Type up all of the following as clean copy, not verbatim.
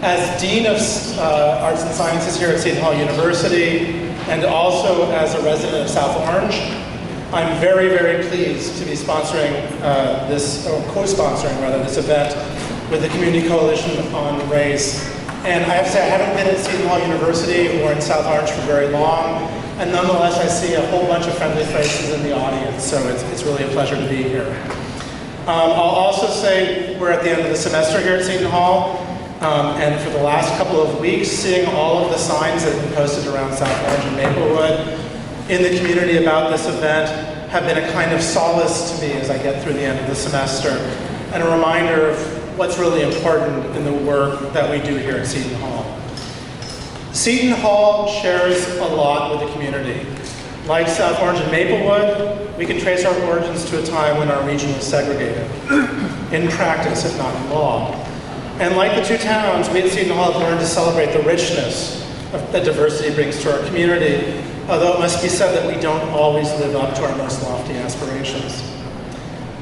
As Dean of Arts and Sciences here at Seton Hall University, and also as a resident of South Orange, I'm very, very pleased to be sponsoring co-sponsoring rather, this event with the Community Coalition on Race. And I have to say, I haven't been at Seton Hall University or in South Orange for very long, and nonetheless, I see a whole bunch of friendly faces in the audience, so it's really a pleasure to be here. I'll also say we're at the end of the semester here at Seton Hall, and for the last couple of weeks, seeing all of the signs that have been posted around South Orange and Maplewood in the community about this event have been a kind of solace to me as I get through the end of the semester, and a reminder of what's really important in the work that we do here at Seton Hall. Seton Hall shares a lot with the community. Like South Orange and Maplewood, we can trace our origins to a time when our region was segregated, in practice, if not in law. And like the two towns, we at Seton Hall have learned to celebrate the richness that diversity brings to our community, although it must be said that we don't always live up to our most lofty aspirations.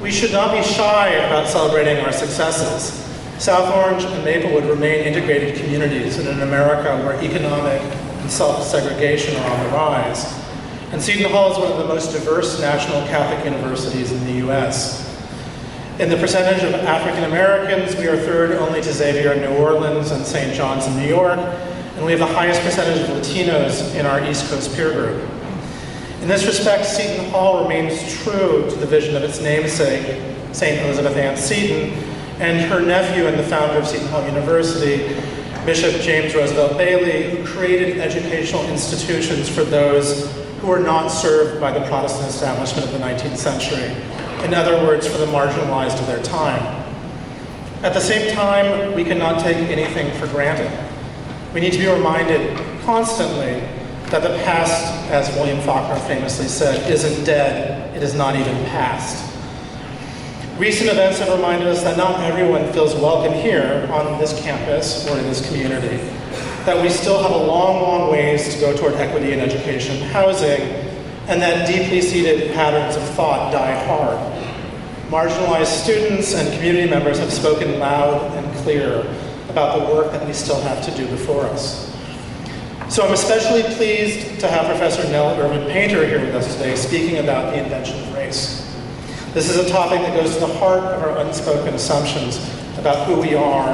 We should not be shy about celebrating our successes. South Orange and Maplewood remain integrated communities in an America where economic and self-segregation are on the rise. And Seton Hall is one of the most diverse national Catholic universities in the US. In the percentage of African Americans, we are third only to Xavier in New Orleans and St. John's in New York, and we have the highest percentage of Latinos in our East Coast peer group. In this respect, Seton Hall remains true to the vision of its namesake, St. Elizabeth Ann Seton, and her nephew and the founder of Seton Hall University, Bishop James Roosevelt Bailey, who created educational institutions for those who were not served by the Protestant establishment of the 19th century. In other words, for the marginalized of their time. At the same time, we cannot take anything for granted. We need to be reminded constantly that the past, as William Faulkner famously said, isn't dead, it is not even past. Recent events have reminded us that not everyone feels welcome here on this campus or in this community, that we still have a long, long ways to go toward equity in education and housing, and that deeply seated patterns of thought die hard. Marginalized students and community members have spoken loud and clear about the work that we still have to do before us. So I'm especially pleased to have Professor Nell Irvin Painter here with us today speaking about the invention of race. This is a topic that goes to the heart of our unspoken assumptions about who we are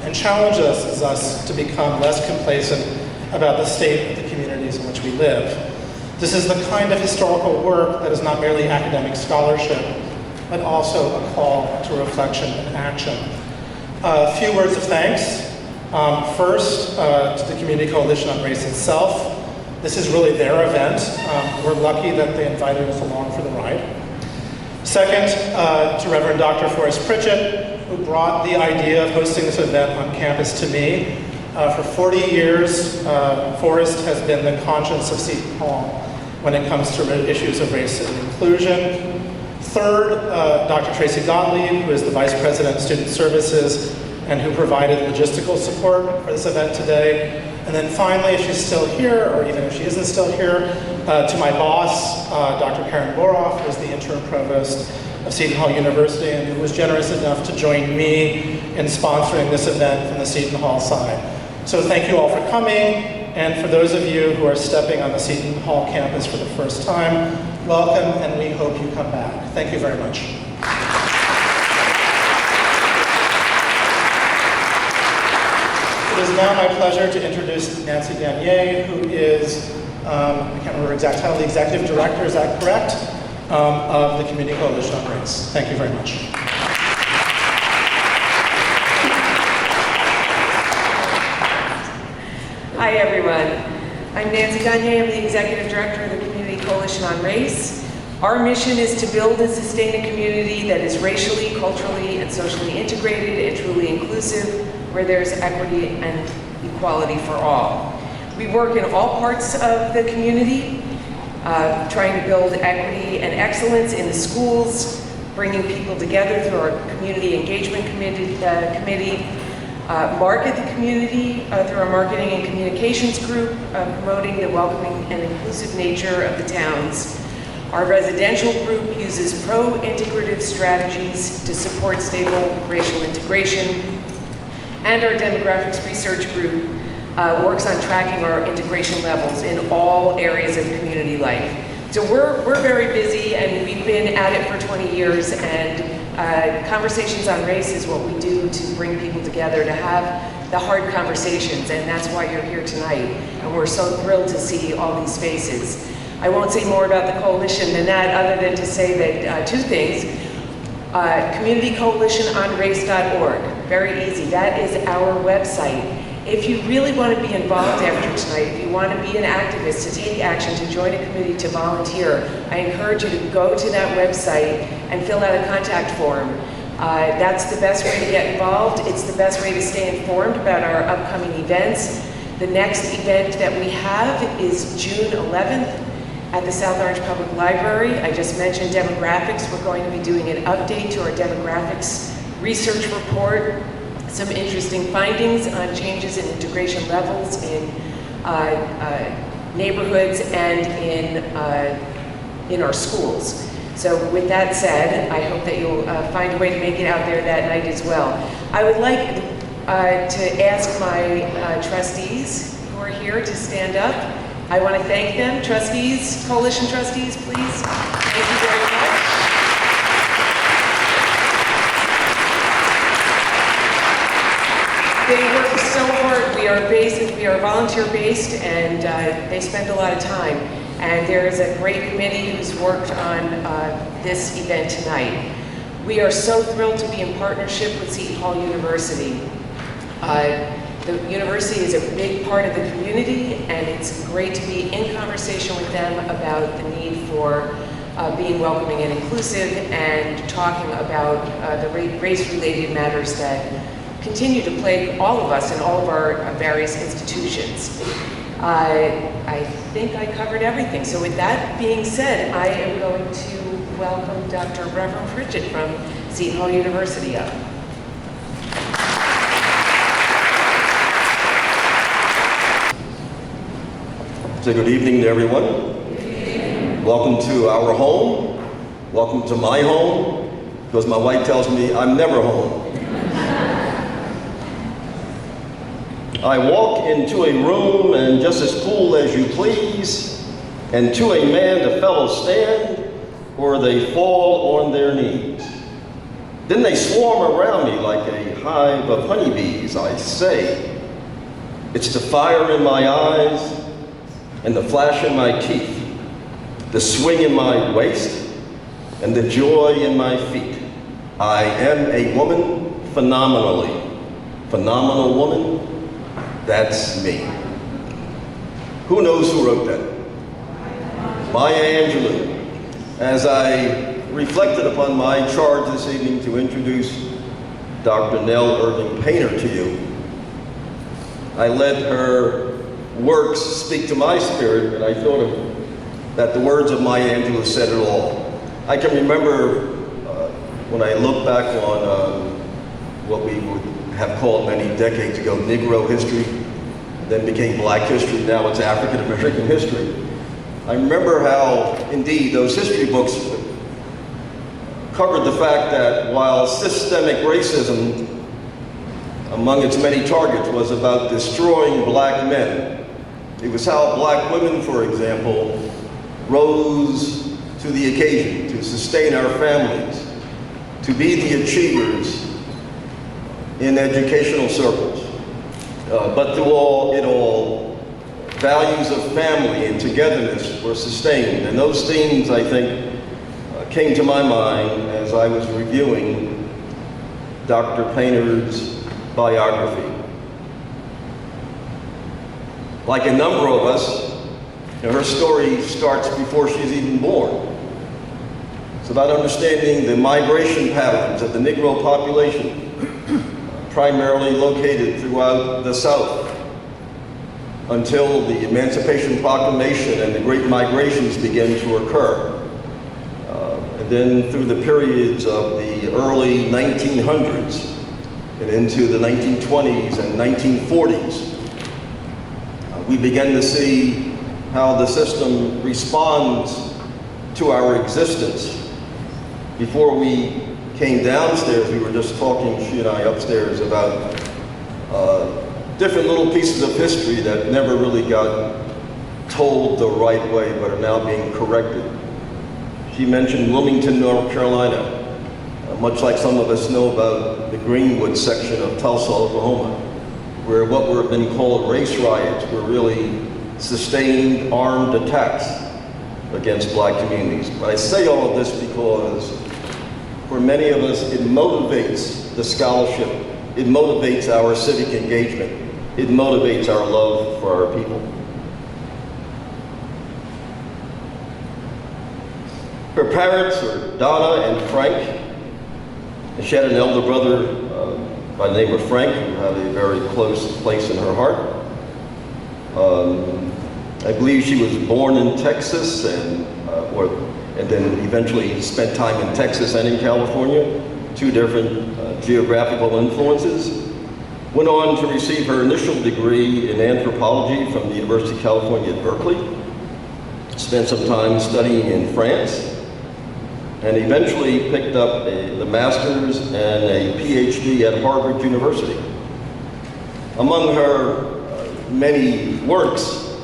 and challenges us to become less complacent about the state of the communities in which we live. This is the kind of historical work that is not merely academic scholarship, but also a call to reflection and action. A few words of thanks. First, to the Community Coalition on Race itself. This is really their event. We're lucky that they invited us along for the ride. Second, to Reverend Dr. Forrest Pritchett, who brought the idea of hosting this event on campus to me. For 40 years, Forrest has been the conscience of Seton Hall when it comes to issues of race and inclusion. Third, Dr. Tracy Gottlieb, who is the Vice President of Student Services and who provided logistical support for this event today. And then finally, if she's still here, or even if she isn't still here, to my boss, Dr. Karen Boroff, who is the interim provost of Seton Hall University and who was generous enough to join me in sponsoring this event from the Seton Hall side. So thank you all for coming, and for those of you who are stepping on the Seton Hall campus for the first time, welcome, and we hope you come back. Thank you very much. It is now my pleasure to introduce Nancy Danier, who is, I can't remember her exact title, the Executive Director, is that correct, of the Community Coalition on Race. Thank you very much. Hi everyone, I'm Nancy Danier, I'm the Executive Director of the Community Coalition on Race. Our mission is to build and sustain a community that is racially, culturally, and socially integrated and truly inclusive, where there's equity and equality for all. We work in all parts of the community, trying to build equity and excellence in the schools, bringing people together through our Community Engagement Committee, market the community through our Marketing and Communications Group, promoting the welcoming and inclusive nature of the towns. Our residential group uses pro-integrative strategies to support stable racial integration. And our demographics research group works on tracking our integration levels in all areas of community life. So we're very busy, and we've been at it for 20 years, and Conversations on Race is what we do to bring people together, to have the hard conversations, and that's why you're here tonight. And we're so thrilled to see all these faces. I won't say more about the coalition than that, other than to say that two things. communitycoalitiononrace.org, very easy. That is our website. If you really want to be involved after tonight, if you want to be an activist, to take action, to join a committee, to volunteer, I encourage you to go to that website and fill out a contact form. That's the best way to get involved. It's the best way to stay informed about our upcoming events. The next event that we have is June 11th at the South Orange Public Library. I just mentioned demographics. We're going to be doing an update to our demographics research report, some interesting findings on changes in integration levels in neighborhoods and in our schools. So with that said, I hope that you'll find a way to make it out there that night as well. I would like to ask my trustees who are here to stand up. I want to thank them. Trustees, coalition trustees, please. Thank you very much. They work so hard. We are volunteer based, and they spend a lot of time. And there is a great committee who's worked on this event tonight. We are so thrilled to be in partnership with Seton Hall University. The university is a big part of the community, and it's great to be in conversation with them about the need for being welcoming and inclusive, and talking about the race-related matters that continue to plague all of us in all of our various institutions. I think I covered everything. So with that being said, I am going to welcome Dr. Reverend Pritchett from Seton Hall University up. So good evening to everyone. Welcome to our home. Welcome to my home, because my wife tells me I'm never home. I walk into a room and just as cool as you please, and to a man the fellows stand, or they fall on their knees. Then they swarm around me like a hive of honeybees. I say, it's the fire in my eyes and the flash in my teeth, the swing in my waist and the joy in my feet. I am a woman phenomenally. Phenomenal woman. That's me. Who knows who wrote that? Maya Angelou. As I reflected upon my charge this evening to introduce Dr. Nell Irvin Painter to you, I let her works speak to my spirit, and I thought that the words of Maya Angelou said it all. I can remember when I look back on what we would have called many decades ago Negro history, then became Black history, now it's African American history. I remember how, indeed, those history books covered the fact that while systemic racism, among its many targets, was about destroying black men, it was how black women, for example, rose to the occasion to sustain our families, to be the achievers in educational circles. But through it all, values of family and togetherness were sustained. And those themes, I think, came to my mind as I was reviewing Dr. Painter's biography. Like a number of us, her story starts before she's even born. It's about understanding the migration patterns of the Negro population, primarily located throughout the South, until the Emancipation Proclamation and the Great Migrations began to occur. And then through the periods of the early 1900s and into the 1920s and 1940s, we began to see how the system responds to our existence. Before we came downstairs, we were just talking, she and I, upstairs about different little pieces of history that never really got told the right way but are now being corrected. She mentioned Wilmington, North Carolina, much like some of us know about the Greenwood section of Tulsa, Oklahoma, where what were been called race riots were really sustained armed attacks against black communities. But I say all of this because for many of us, it motivates the scholarship, it motivates our civic engagement, it motivates our love for our people. Her parents are Donna and Frank. And she had an elder brother by the name of Frank, who had a very close place in her heart. I believe she was born in Texas and then eventually spent time in Texas and in California, two different geographical influences. Went on to receive her initial degree in anthropology from the University of California at Berkeley. Spent some time studying in France, and eventually picked up the master's and a PhD at Harvard University. Among her many works,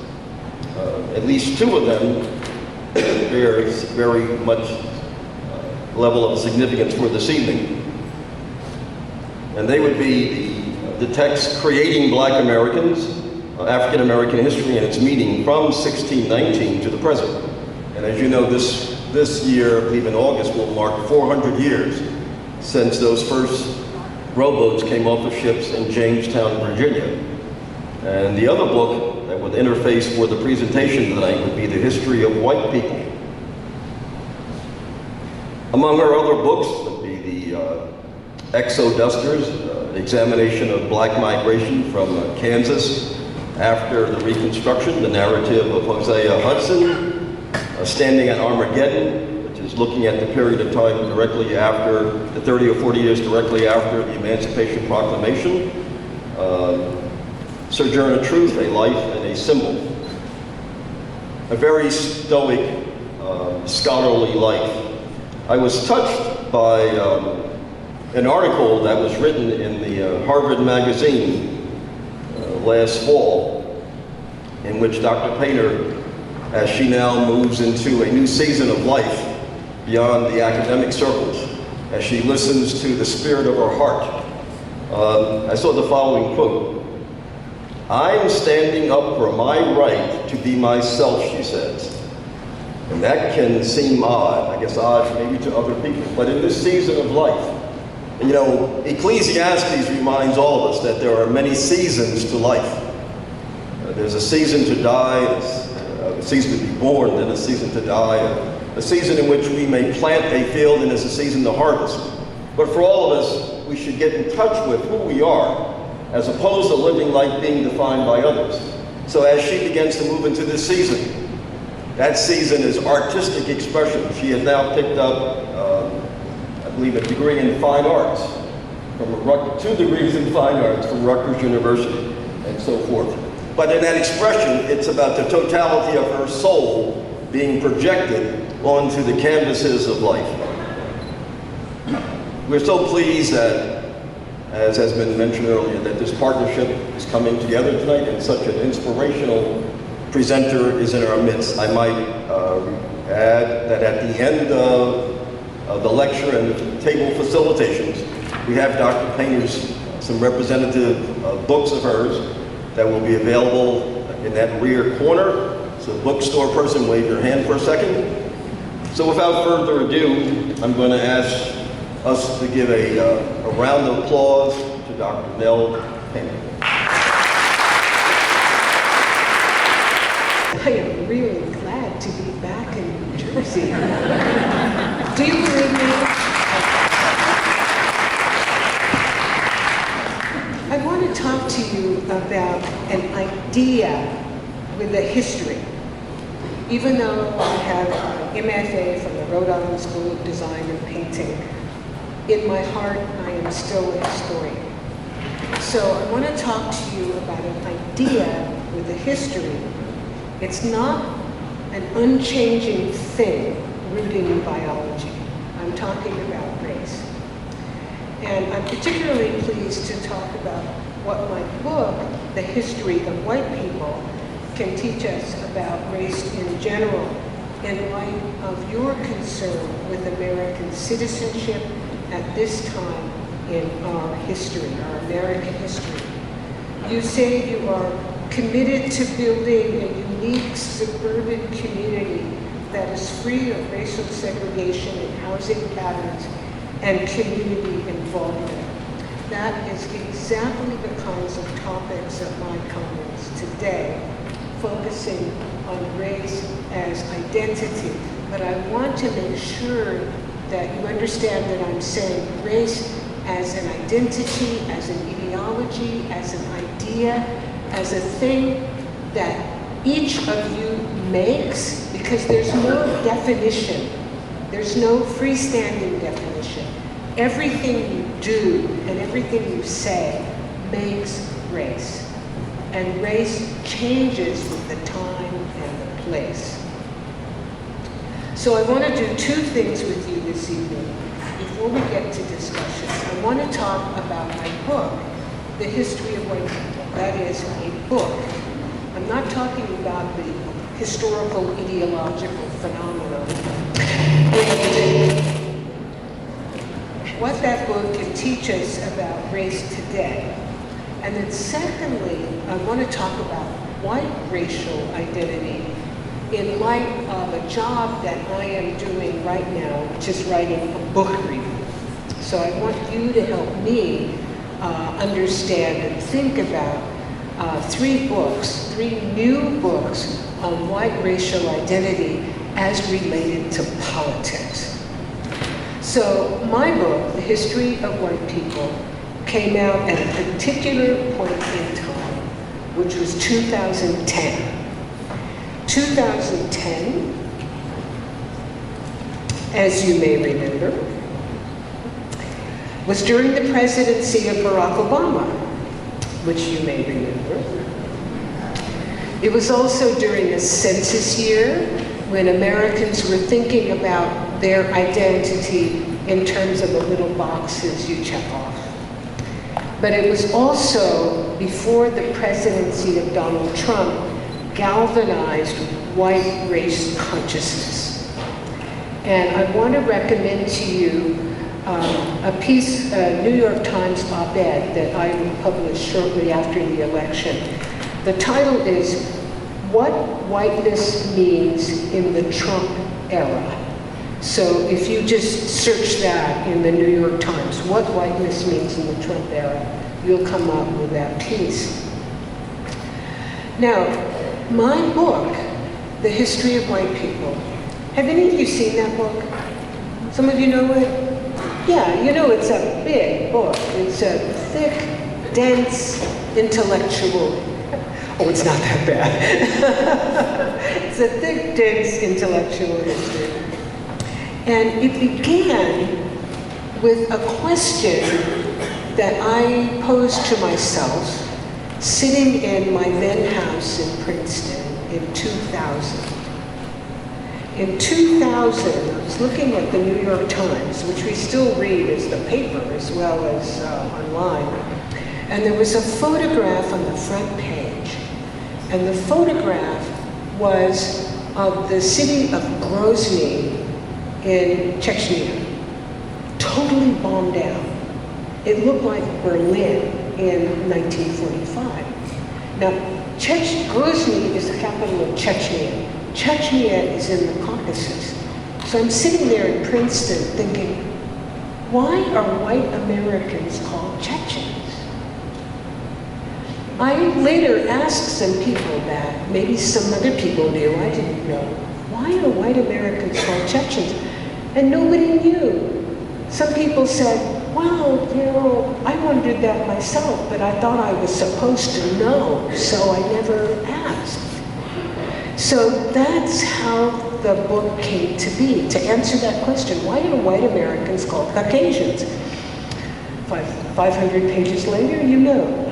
at least two of them bears very much level of significance for this evening. And they would be the text Creating Black Americans, African American History and Its Meaning from 1619 to the present. And as you know, this year, I believe in August, will mark 400 years since those first rowboats came off of ships in Jamestown, Virginia. And the other book that would interface for the presentation tonight would be The History of White People. Among her other books would be the Exodusters, examination of black migration from Kansas after the Reconstruction, the narrative of Hosea Hudson, Standing at Armageddon, which is looking at the period of time directly after, the 30 or 40 years directly after the Emancipation Proclamation. Sojourner Truth, A Life and a Symbol. A very stoic, scholarly life. I was touched by an article that was written in the Harvard Magazine last fall, in which Dr. Painter, as she now moves into a new season of life beyond the academic circles, as she listens to the spirit of her heart. I saw the following quote: "I'm standing up for my right to be myself," she says. And that can seem odd, I guess odd maybe to other people, but in this season of life, you know, Ecclesiastes reminds all of us that there are many seasons to life. There's a season to die, a season to be born, then a season to die, a season in which we may plant a field, and it's a season to harvest. But for all of us, we should get in touch with who we are, as opposed to living life being defined by others. So as she begins to move into this season, that season is artistic expression. She has now picked up, I believe, a degree in fine arts, from 2 degrees in fine arts from Rutgers University, and so forth. But in that expression, it's about the totality of her soul being projected onto the canvases of life. We're so pleased that, as has been mentioned earlier, that this partnership is coming together tonight, and such an inspirational presenter is in our midst. I might add that at the end of the lecture and the table facilitations, we have Dr. Painter's, some representative books of hers that will be available in that rear corner. So bookstore person, wave your hand for a second. So without further ado, I'm going to ask us to give a round of applause to Dr. Nell Irvin. I am really glad to be back in New Jersey. Do you believe me? I want to talk to you about an idea with a history. Even though I have an MFA from the Rhode Island School of Design and Painting, in my heart I am still a historian. So I want to talk to you about an idea with a history. It's not an unchanging thing rooted in biology. I'm talking about race. And I'm particularly pleased to talk about what my book the history of white people can teach us about race in general in light of your concern with American citizenship at this time in our history, our American history. You say you are committed to building a unique suburban community that is free of racial segregation in housing patterns and community involvement. That is exactly the kinds of topics of my comments today, focusing on race as identity. But I want to make sure that you understand that I'm saying race as an identity, as an ideology, as an idea, as a thing that each of you makes, because there's no definition. There's no freestanding definition. Everything you do and everything you say makes race. And race changes with the time and the place. So I want to do two things with you this evening. Before we get to discussions, I want to talk about my book, The History of White People. That is a book. I'm not talking about the historical ideological phenomenon. What that book can teach us about race today. And then secondly, I want to talk about white racial identity in light of a job that I am doing right now, which is writing a book review. So I want you to help me understand and think about three new books on white racial identity as related to politics. So my book, The History of White People, came out at a particular point in time, which was 2010. 2010, as you may remember, was during the presidency of Barack Obama, which you may remember. It was also during a census year when Americans were thinking about their identity in terms of the little boxes you check off. But it was also before the presidency of Donald Trump galvanized white race consciousness. And I want to recommend to you a piece, a New York Times op-ed that I published shortly after the election. The title is, What Whiteness Means in the Trump Era. So if you just search that in the New York Times, what whiteness means in the Trump era, you'll come up with that piece. Now, my book, The History of White People, have any of you seen that book? Some of you know it? Yeah, you know it's a big book. It's a thick, dense, intellectual. Oh, it's not that bad. It's a thick, dense, intellectual history. And it began with a question that I posed to myself sitting in my then house in Princeton in 2000. In 2000, I was looking at the New York Times, which we still read as the paper as well as online, and there was a photograph on the front page, and the photograph was of the city of Grozny in Chechnya, totally bombed down. It looked like Berlin in 1945. Now, Grozny is the capital of Chechnya. Chechnya is in the Caucasus. So I'm sitting there in Princeton thinking, why are white Americans called Chechens? I later asked some people that, maybe some other people knew, I didn't know. Why are white Americans called Chechens? And nobody knew. Some people said, well, you know, I wondered that myself, but I thought I was supposed to know, so I never asked. So that's how the book came to be, to answer that question. Why are white Americans called Caucasians? 500 pages later, you know.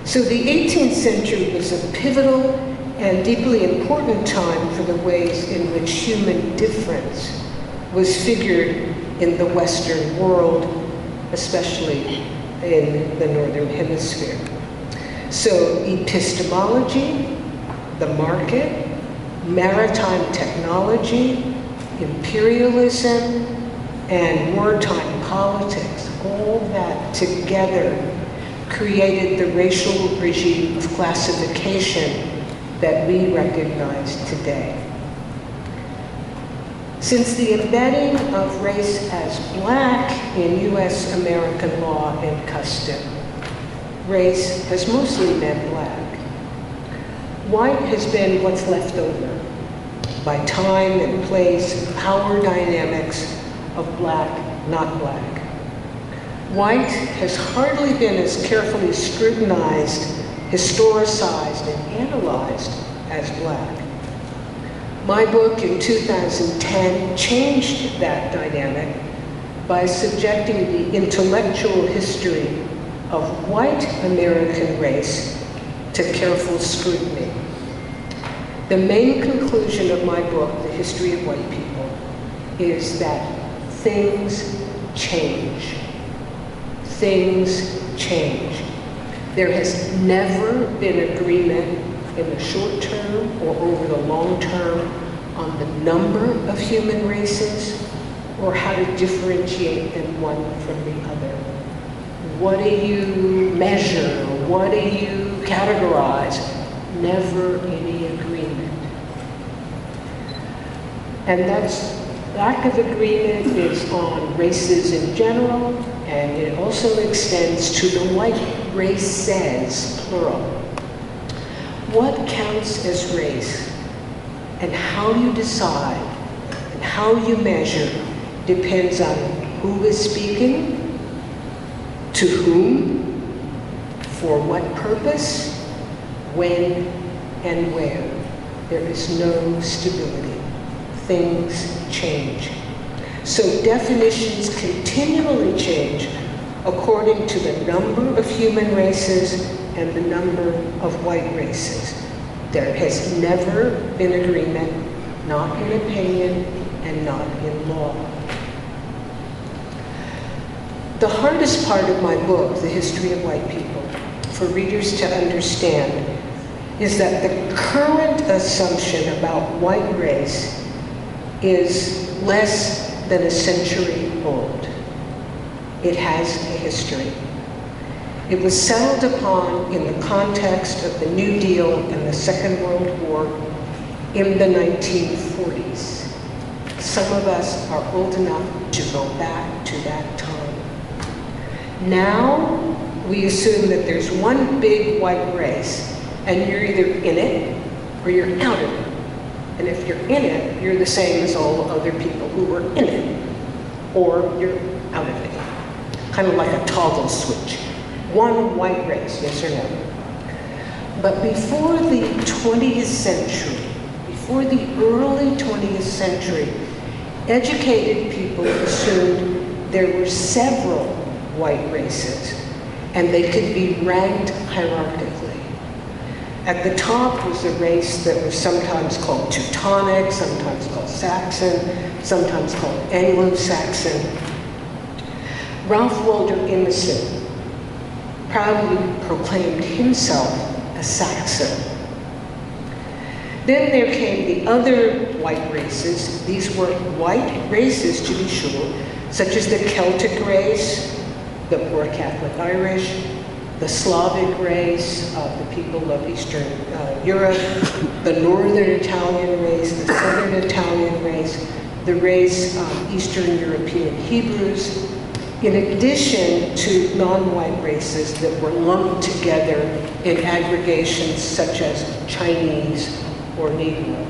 So the 18th century was a pivotal and deeply important time for the ways in which human difference was figured in the Western world, especially in the Northern Hemisphere. So epistemology, the market, maritime technology, imperialism, and wartime politics, all that together created the racial regime of classification that we recognize today. Since the embedding of race as black in U.S. American law and custom, race has mostly meant black. White has been what's left over by time and place, power dynamics of black, not black. White has hardly been as carefully scrutinized, historicized, and analyzed as black. My book in 2010 changed that dynamic by subjecting the intellectual history of white American race to careful scrutiny. The main conclusion of my book, The History of White People, is that things change. Things change. There has never been agreement in the short term or over the long term on the number of human races or how to differentiate them one from the other. What do you measure? What do you categorize? Never any agreement. And that's lack of agreement is on races in general, and it also extends to the white races, plural. What counts as race and how you decide and how you measure depends on who is speaking, to whom, for what purpose, when, and where. There is no stability. Things change. So definitions continually change according to the number of human races and the number of white races. There has never been agreement, not in opinion and not in law. The hardest part of my book, The History of White People, for readers to understand, is that the current assumption about white race is less than a century old. It has a history. It was settled upon in the context of the New Deal and the Second World War in the 1940s. Some of us are old enough to go back to that time. Now, we assume that there's one big white race, and you're either in it or you're out of it. And if you're in it, you're the same as all other people who were in it, or you're out of it. Kind of like a toggle switch. One white race, yes or no. But before the 20th century, before the early 20th century, educated people assumed there were several white races, and they could be ranked hierarchically. At the top was a race that was sometimes called Teutonic, sometimes called Saxon, sometimes called Anglo-Saxon. Ralph Waldo Emerson proudly proclaimed himself a Saxon. Then there came the other white races. These were white races, to be sure, such as the Celtic race, the poor Catholic Irish, the Slavic race of the people of Eastern Europe, the Northern Italian race, the Southern Italian race, the race of Eastern European Hebrews, in addition to non-white races that were lumped together in aggregations such as Chinese or Negro.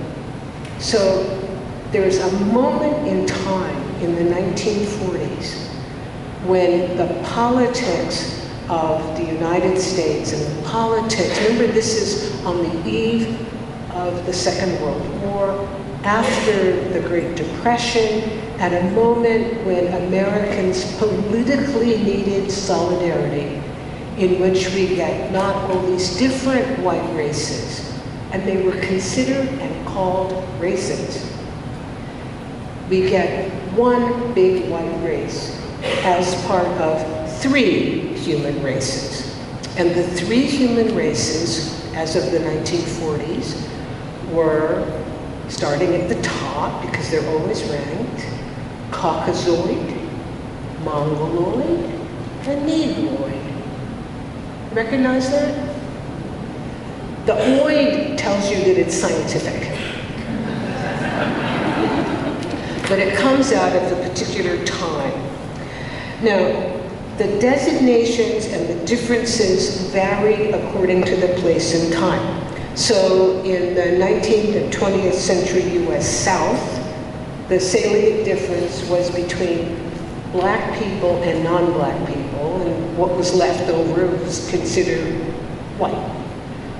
So there's a moment in time in the 1940s when the politics of the United States and the politics, remember this is on the eve of the Second World War, after the Great Depression, at a moment when Americans politically needed solidarity, in which we get not all these different white races, and they were considered and called races. We get one big white race as part of three human races. And the three human races, as of the 1940s, were, starting at the top, because they're always ranked, Caucasoid, Mongoloid, and Negroid. Recognize that? The oid tells you that it's scientific. But it comes out of a particular time. Now, the designations and the differences vary according to the place and time. So in the 19th and 20th century US South, the salient difference was between black people and non-black people, and what was left over was considered white.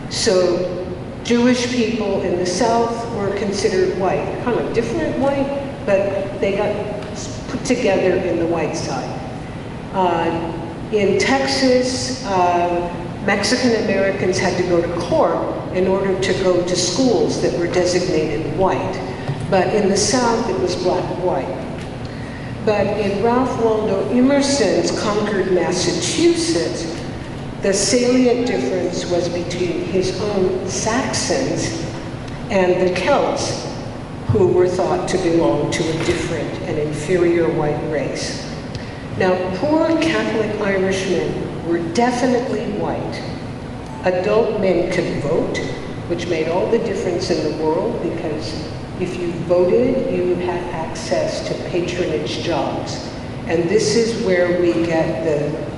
So Jewish people in the South were considered white, kind of different white, but they got put together in the white side. In Texas, Mexican Americans had to go to court in order to go to schools that were designated white. But in the South, it was black-white. But in Ralph Waldo Emerson's Concord, Massachusetts, the salient difference was between his own Saxons and the Celts, who were thought to belong to a different and inferior white race. Now, poor Catholic Irishmen were definitely white. Adult men could vote, which made all the difference in the world, because if you voted, you had access to patronage jobs. And this is where we get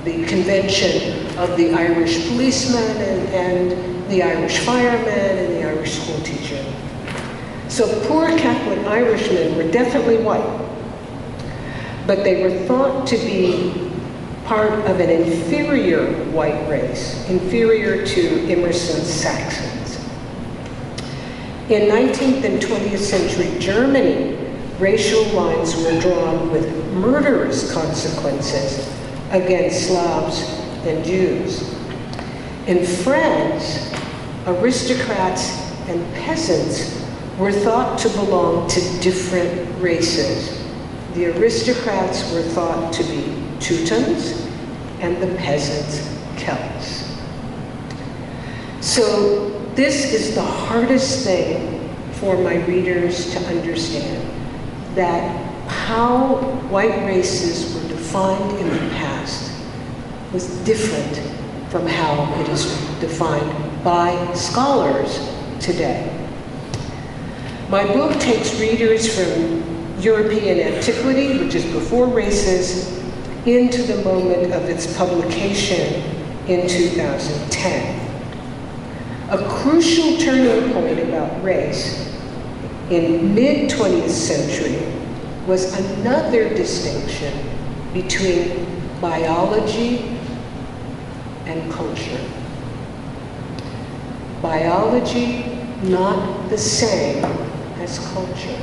the convention of the Irish policeman and the Irish fireman and the Irish school teacher. So poor Catholic Irishmen were definitely white, but they were thought to be part of an inferior white race, inferior to Emerson's Saxons. In 19th and 20th century Germany, racial lines were drawn with murderous consequences against Slavs and Jews. In France, aristocrats and peasants were thought to belong to different races. The aristocrats were thought to be Teutons and the peasants Celts. So this is the hardest thing for my readers to understand, that how white races were defined in the past was different from how it is defined by scholars today. My book takes readers from European antiquity, which is before races, into the moment of its publication in 2010. A crucial turning point about race in mid-20th century was another distinction between biology and culture. Biology not the same as culture.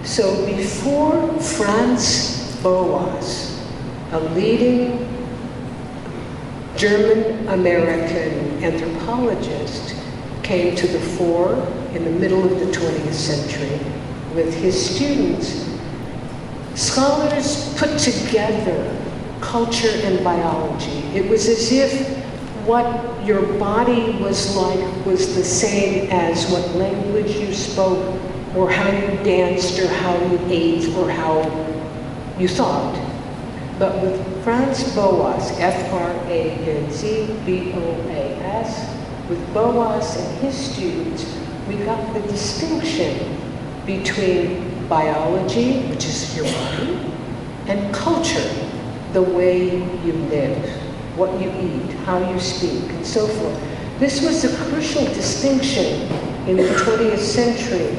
So before Franz Boas, a leading German-American anthropologist, came to the fore in the middle of the 20th century with his students, scholars put together culture and biology. It was as if what your body was like was the same as what language you spoke, or how you danced, or how you ate, or how you thought. But with Franz Boas, F-R-A-N-Z-B-O-A-S, with Boas and his students, we got the distinction between biology, which is your body, and culture, the way you live, what you eat, how you speak, and so forth. This was a crucial distinction in the 20th century,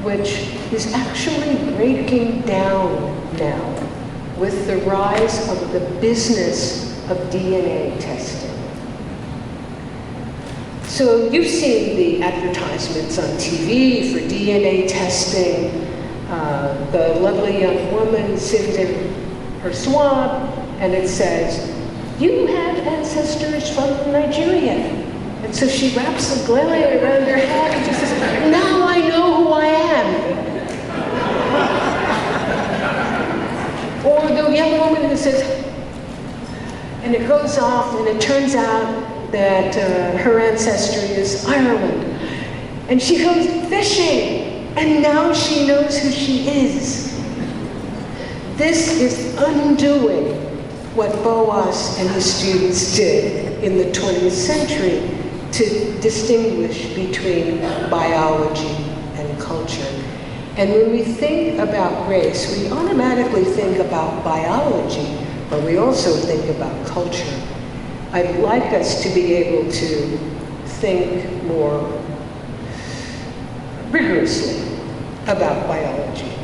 which is actually breaking down now with the rise of the business of DNA testing. So you've seen the advertisements on TV for DNA testing. The lovely young woman sends in her swab, and it says, "You have ancestors from Nigeria." And so she wraps a glare around her head and she says, "Now I know who I am." Or the young woman who says, and it goes off, and it turns out that her ancestry is Ireland. And she goes fishing, and now she knows who she is. This is undoing what Boas and his students did in the 20th century to distinguish between biology and culture. And when we think about race, we automatically think about biology, but we also think about culture. I'd like us to be able to think more rigorously about biology.